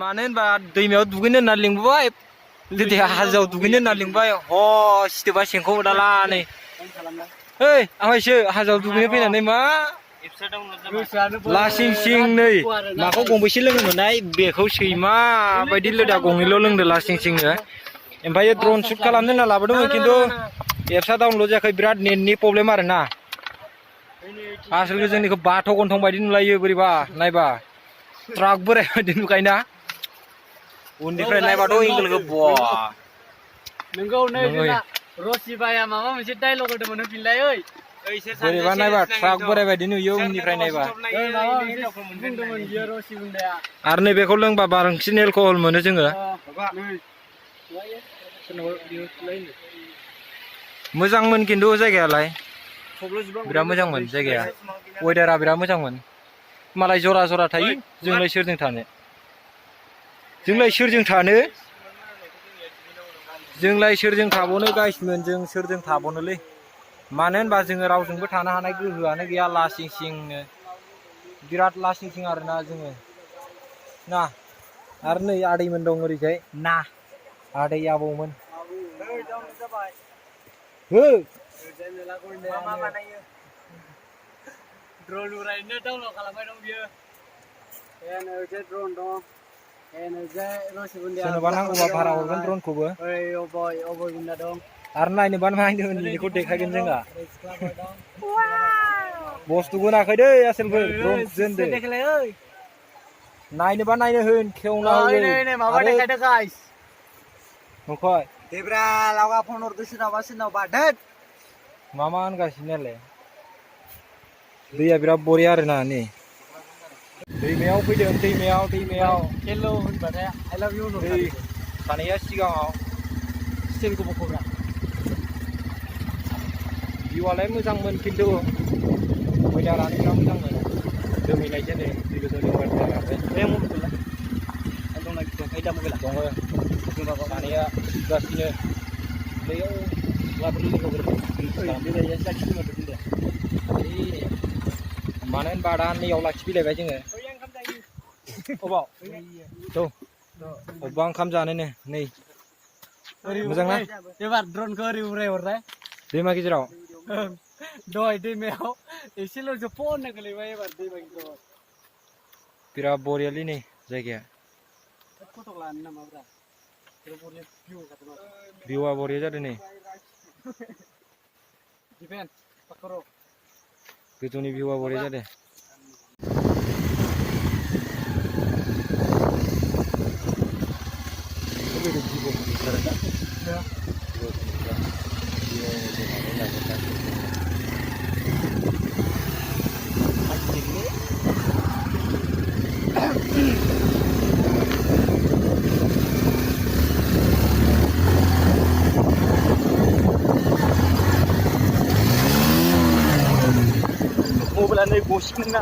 मानो होनबा दैमायाव दुगैनो होनना लिंबोबाय जुदि हाजोआव दुगैनो होनना लिंबाय सिथोबा सेंखौ दाला नै ओइ आमायसो हाजोआव दुगैनो फैनानै मा लासिं सिं नै माखौ गंबेसे लोङोमोननाय बेखौ सैमा बायदि लोदा गंनैल' लोंदो लासिं सिंनो ओमफ्राय ड्रन शुट खालामनो होनना लाबोदोंमोन खिन्थु एप्सआ डाउनलड जायाखै बिराद नेटनि प्रब्लेम आरोना आसलथे जोंनिखौ बाथ' गन्थं बायदि नुलायो बोरैबा नायबा ट्राक बोराय बायदि नुखायोना उननिफ्राय नायबाथ' एंगेलखौ बवा नोंगौ नै जोंना रसिबाया माबा मोनसे डायलग होदोंमोन होफिनलाय ओइ बोरैबा नायबा ट्राक बोराय बायदि नुयो उननिफ्राय नायबा आरो नैबेखौ लोंबा बांसिन एलकहल मोनो जोङो मोजांमोन खिन्थु जायगायालाय बिराद मोजांमोन जायगाया वेदारा बिराद मोजांमोन मालाय जरा जरा थायो जोंलाय सोरजों थानो जोंलाय सोरजों थाबावनो गाइसमोन जों सोरजों थाबावनोलै मानो होनबा जोङो रावजोंबो थानो हानाय गोहोआनो गैया लासिं सिंनो बिराद लासिं सिं आरोना जोङो ना आरो नै आदैमोन दं ओरैजाय ना आदै आबौमोन हो ड्रन उरायनो डाउनलड खालामबाय दं बियो ड्रन दं सोरनोबा नांगौबा भारा हरगोन ड्रनखौबो आरो नायनोबा नायनो बेखौ देखायगोन जोंहा बुस्थुखौ नाखायदै आसोलफोर ड्रन दोनदो नायनोबा नायनो होन खेवना होयो नंखाय देब्रा लावगा फन हरदो सोरनावबा दोद मा होनगासिनोलाय दैया बिराद बरिया आरोना नै दैमायाव फैदों दैमायाव हेलौ होनबाथाय आइ लाभ इउ होनो दै थानाया सिगाङाव स्टेलखौ बख'ब्रा भिउआलाय मोजांमोन खिन्थु वेदारानो बिराद मोजांमोन दोमैनायसो नै दै दङ थानाया गासिनो बैयाव मानो होनबा दा नैयाव लाखिफैलायबाय जोङो अबाव अबेबा ओंखाम जानोनो नै मोजां ना एबार ड्रनखौ ओरै उराय हरनाय दैमा गेजेराव दहाय दैमायाव एसेल' जफ'नो गोलैबाय एबार दैमा गेजेराव बिराद बरियालै नै जायगाया फट' लानो नामाब्रा भिउआ बरिया जादों नै गोजौनि भिउआ बरिया जादों मबाइलानो गसिगोन ना